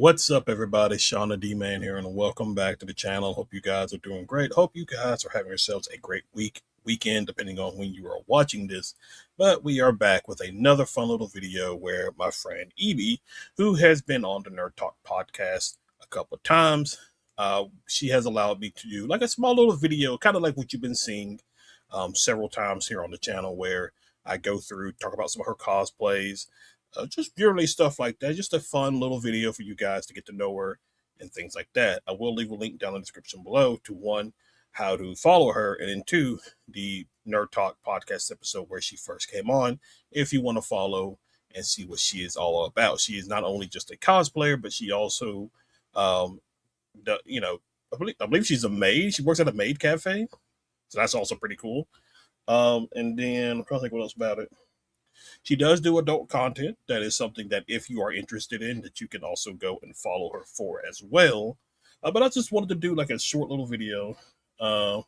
What's up, everybody? Shauna D Man here, and welcome back to the channel. Hope you guys are doing great. Hope you guys are having yourselves a great weekend, depending on when you are watching this. But we are back with another fun little video where my friend Evie, who has been on the Nerd Talk podcast a couple of times, she has allowed me to do like a small little video, kind of like what you've been seeing several times here on the channel, where I go through, talk about some of her cosplays, just purely stuff like that. Just a fun little video for you guys to get to know her and things like that. I will leave a link down in the description below to one, how to follow her, and then two, the Nerd Talk podcast episode where she first came on, if you want to follow and see what she is all about. She is not only just a cosplayer, but she also, um, you know, I believe she's a maid. She works at a maid cafe, so that's also pretty cool. And then I'm trying to think what else about it. She does do adult content. That is something that if you are interested in, that you can also go and follow her for as well. But I just wanted to do like a short little video, uh,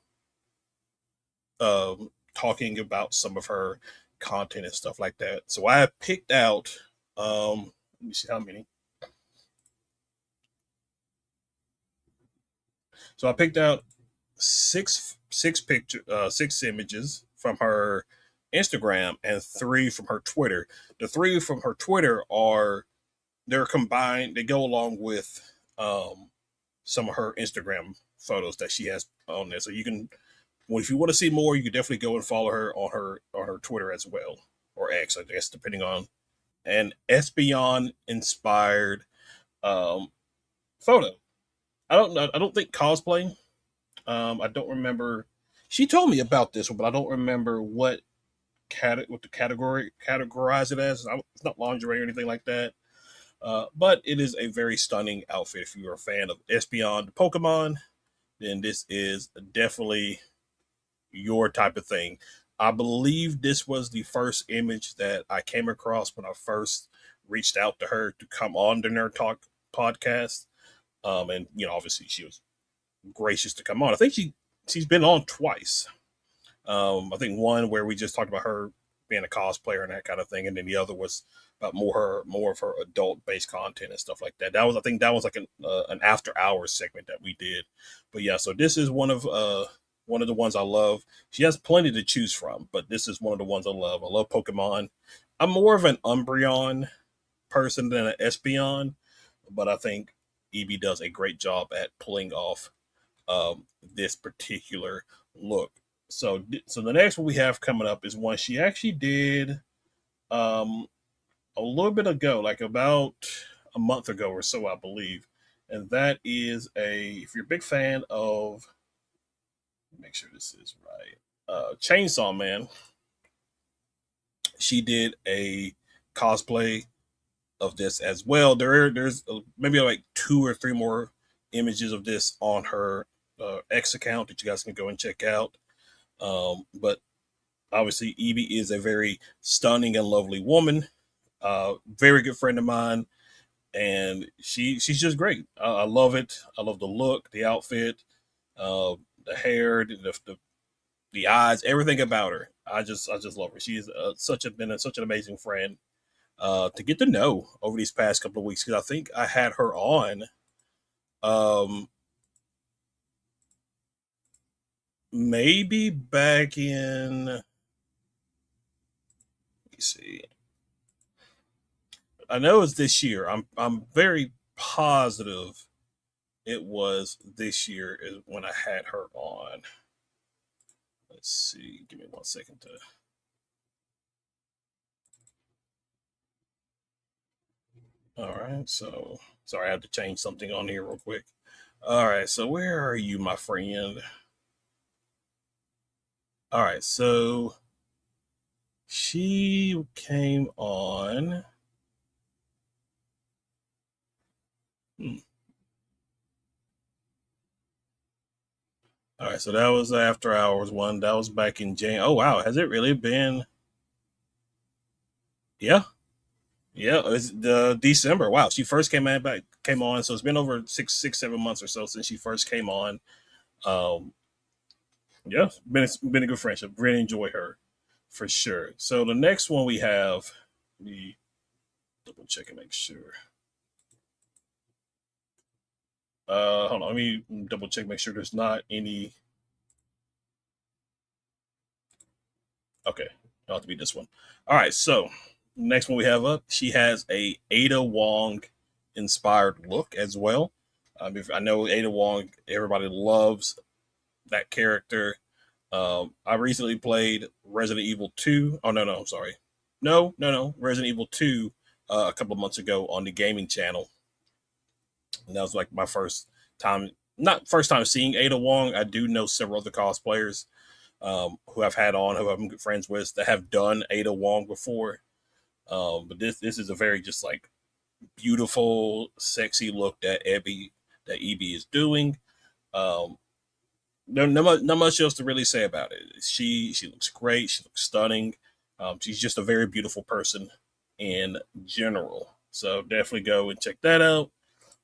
talking about some of her content and stuff like that. So I picked out, let me see how many. So I picked out six images from her Instagram and three from her Twitter. The three from her Twitter are, they're combined. They go along with some of her Instagram photos that she has on there. So you can, well, if you want to see more, you can definitely go and follow her on her Twitter as well, or X, I guess, depending on an Espeon inspired um, photo. I don't know. I don't think cosplay. I don't remember. She told me about this one, but I don't remember what the category categorize it as. It's not lingerie or anything like that. But it is a very stunning outfit. If you're a fan of Espeon, the Pokemon, then this is definitely your type of thing. I believe this was the first image that I came across when I first reached out to her to come on the Nerd Talk podcast. And obviously she was gracious to come on. I think she's been on twice. I think one where we just talked about her being a cosplayer and that kind of thing, and then the other was about more of her adult based content and stuff like that. I think that was like an after hours segment that we did. But yeah, so this is one of the ones I love. She has plenty to choose from, but this is one of the ones I love. I love Pokemon. I'm more of an Umbreon person than an Espeon, but I think Ebi does a great job at pulling off this particular look. So the next one we have coming up is one she actually did um, a little bit ago, like about a month ago or so, I believe. And that is if you're a big fan of, make sure this is right, Chainsaw Man, she did a cosplay of this as well. There's maybe like two or three more images of this on her X account that you guys can go and check out. But obviously, Evie is a very stunning and lovely woman. Very good friend of mine, and she's just great. I love it. I love the look, the outfit, the hair, the eyes, everything about her. I just love her. She's such an amazing friend to get to know over these past couple of weeks, because I think I had her on um, maybe back in. Let me see. I know it's this year. I'm very positive it was this year is when I had her on. Let's see. Give me 1 second to. All right. So sorry, I had to change something on here real quick. All right. So where are you, my friend? All right. So she came on. Hmm. All right. So that was the after hours one. That was back in Jan. Oh wow. Has it really been? Yeah. Yeah, it's the December. Wow, she first came on, so it's been over 7 months or so since she first came on. Um, yeah, been a good friendship. Really enjoy her for sure. So the next one we have, we double check and make sure. Hold on, let me double check, make sure there's not any. Okay, it'll have to be this one. All right, so next one we have up, she has a Ada Wong inspired look as well. If I know Ada Wong, everybody loves that character. I recently played Resident Evil 2. Oh, no, no, I'm sorry. No. Resident Evil 2 a couple of months ago on the gaming channel. And that was like my first time, not first time seeing Ada Wong. I do know several other cosplayers who I've had on, who I'm good friends with, that have done Ada Wong before. But this is a very just like beautiful, sexy look that Ebi is doing. Um, not much else to really say about it. She looks great. She looks stunning. She's just a very beautiful person in general. So definitely go and check that out.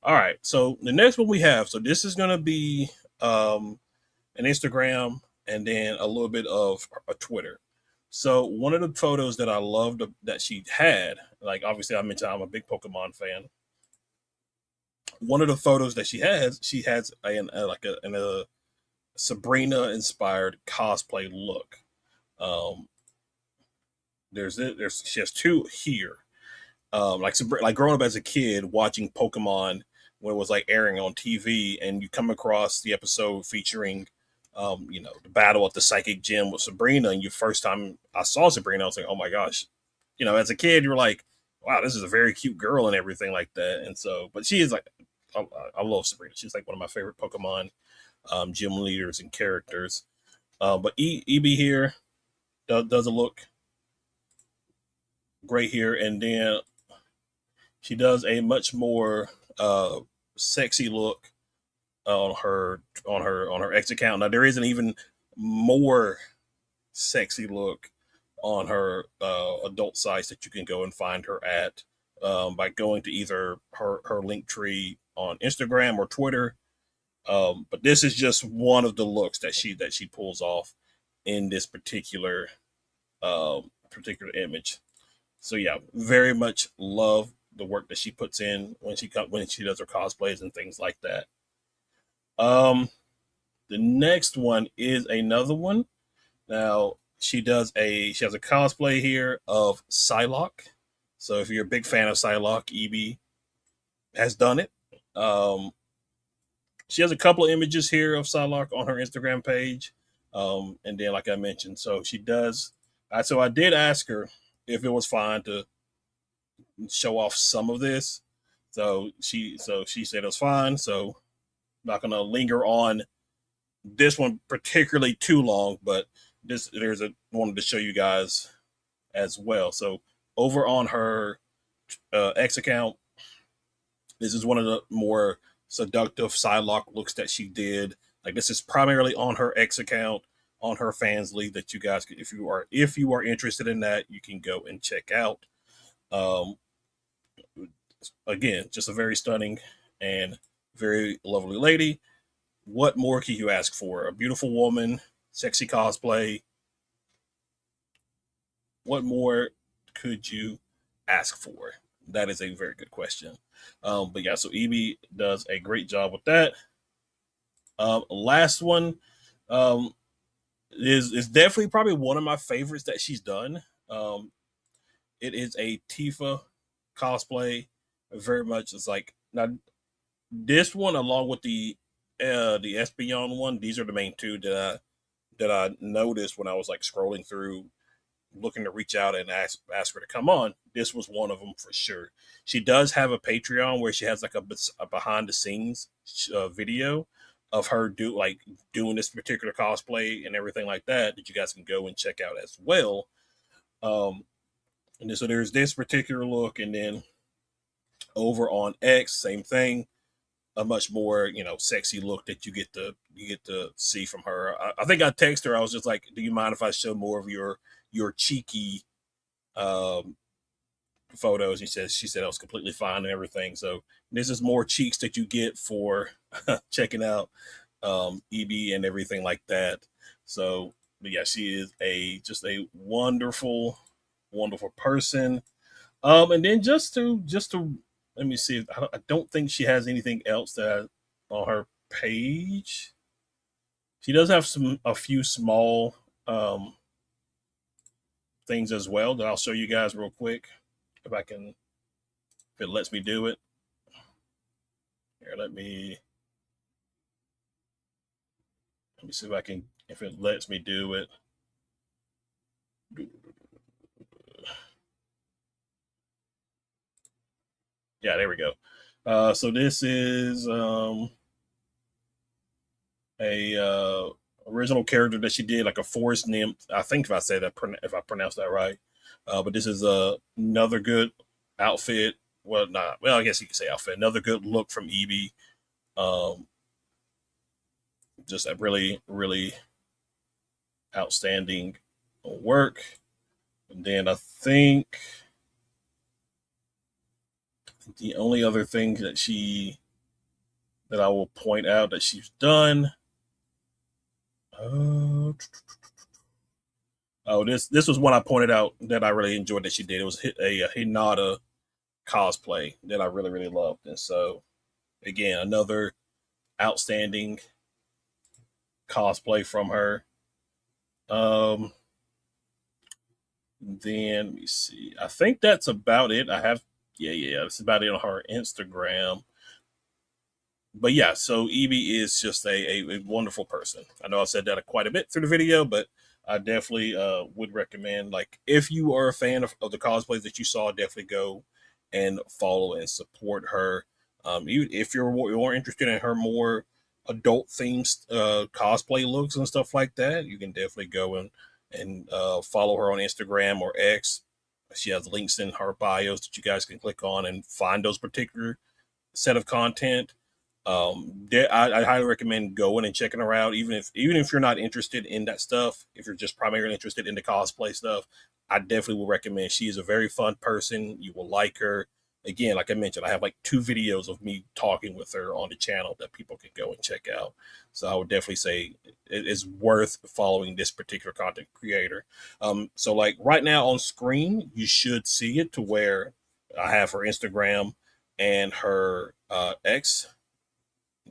All right. So the next one we have. So this is gonna be an Instagram and then a little bit of a Twitter. So one of the photos that I loved that she had, like obviously I mentioned I'm a big Pokemon fan. One of the photos that she has a Sabrina inspired cosplay look. Um, there's she has two here. Like growing up as a kid watching Pokemon when it was like airing on TV, and you come across the episode featuring, the battle at the psychic gym with Sabrina, and your first time I saw Sabrina, I was like, oh my gosh, as a kid, you're like, wow, this is a very cute girl and everything like that, and so, but she is like, I love Sabrina. She's like one of my favorite Pokemon gym leaders and characters. But Ebi here does a look great here, and then she does a much more sexy look on her X account. Now there is an even more sexy look on her adult sites that you can go and find her at by going to either her link tree on Instagram or Twitter. But this is just one of the looks that she pulls off in this particular image. So yeah, very much love the work that she puts in when she does her cosplays and things like that. Um, the next one is another one. Now she has a cosplay here of Psylock. So if you're a big fan of Psylock, Ebi has done it. Um, she has a couple of images here of Psylocke on her Instagram page. And then, like I mentioned, so she does. So I did ask her if it was fine to show off some of this. So she said it was fine. So I'm not gonna linger on this one particularly too long, but there's a wanted to show you guys as well. So over on her X account, this is one of the more seductive Psylocke looks that she did. Like this is primarily on her X account, on her fans league that you guys, if you are interested in that, you can go and check out. Um, Again, just a very stunning and very lovely lady. What more can you ask for? A beautiful woman, sexy cosplay. What more could you ask for? That is a very good question. But yeah, so Ebi does a great job with that. Last one um, is definitely probably one of my favorites that she's done. It is a Tifa cosplay. Very much, it's like now this one along with the Espeon one. These are the main two that I noticed when I was like scrolling through looking to reach out and ask her to come on. This was one of them for sure. She does have a Patreon where she has like a behind the scenes video of her doing this particular cosplay and everything like that you guys can go and check out as well. Um, and then, so there's this particular look, and then over on X, same thing. A much more sexy look that you get to see from her. I think I texted her. I was just like, "Do you mind if I show more of your cheeky um, photos?" She said I was completely fine and everything. So this is more cheeks that you get for checking out Ebi and everything like that. So, but yeah, she is just a wonderful, wonderful person. And then just to let me see. I don't think she has anything else that on her page. She does have a few small things as well that I'll show you guys real quick if I can, if it lets me do it. Here, let me see if I can, if it lets me do it. Yeah, there we go. So this is a original character that she did, like a forest nymph. I think if I say that, if I pronounce that right. But this is another good outfit. Well, not well. I guess you could say outfit. Another good look from Evie. Um, just a really, really outstanding work. And then I think the only other thing that I will point out that she's done. Oh, this was one I pointed out that I really enjoyed that she did. It was a Hinata cosplay that I really, really loved. And so, again, another outstanding cosplay from her. Then let me see. I think that's about it. I have, yeah, that's about it on her Instagram. But yeah, so Ebi is just a wonderful person. I know I said that quite a bit through the video, but I definitely would recommend, like, if you are a fan of the cosplays that you saw, definitely go and follow and support her. Even if you're more interested in her more adult themes cosplay looks and stuff like that, you can definitely go and follow her on Instagram or X. She has links in her bios that you guys can click on and find those particular set of content. I highly recommend going and checking her out, even if you're not interested in that stuff. If you're just primarily interested in the cosplay stuff, I definitely will recommend. She is a very fun person. You will like her. Again, like I mentioned, I have like 2 videos of me talking with her on the channel that people can go and check out. So I would definitely say it is worth following this particular content creator. So like right now on screen, you should see it to where I have her Instagram and her X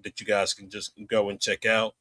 that you guys can just go and check out,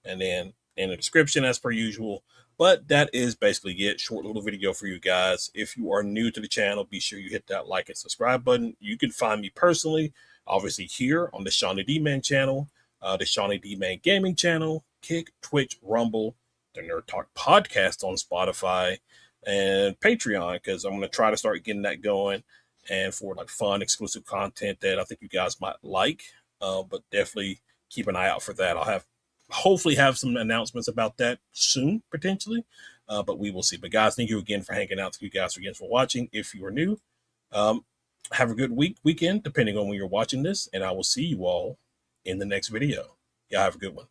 and then in the description as per usual. But that is basically it. Short little video for you guys. If you are new to the channel, be sure you hit that like and subscribe button. You can find me personally, obviously, here on the Shawnee D Man channel, the Shawnee D Man Gaming channel, Kick, Twitch, Rumble, the Nerd Talk podcast on Spotify, and Patreon, because I'm going to try to start getting that going, and for like fun exclusive content that I think you guys might like. But definitely keep an eye out for that. I'll hopefully have some announcements about that soon, potentially. But we will see. But guys, thank you again for hanging out. Thank you guys again for watching. If you are new, have a good weekend, depending on when you're watching this. And I will see you all in the next video. Y'all have a good one.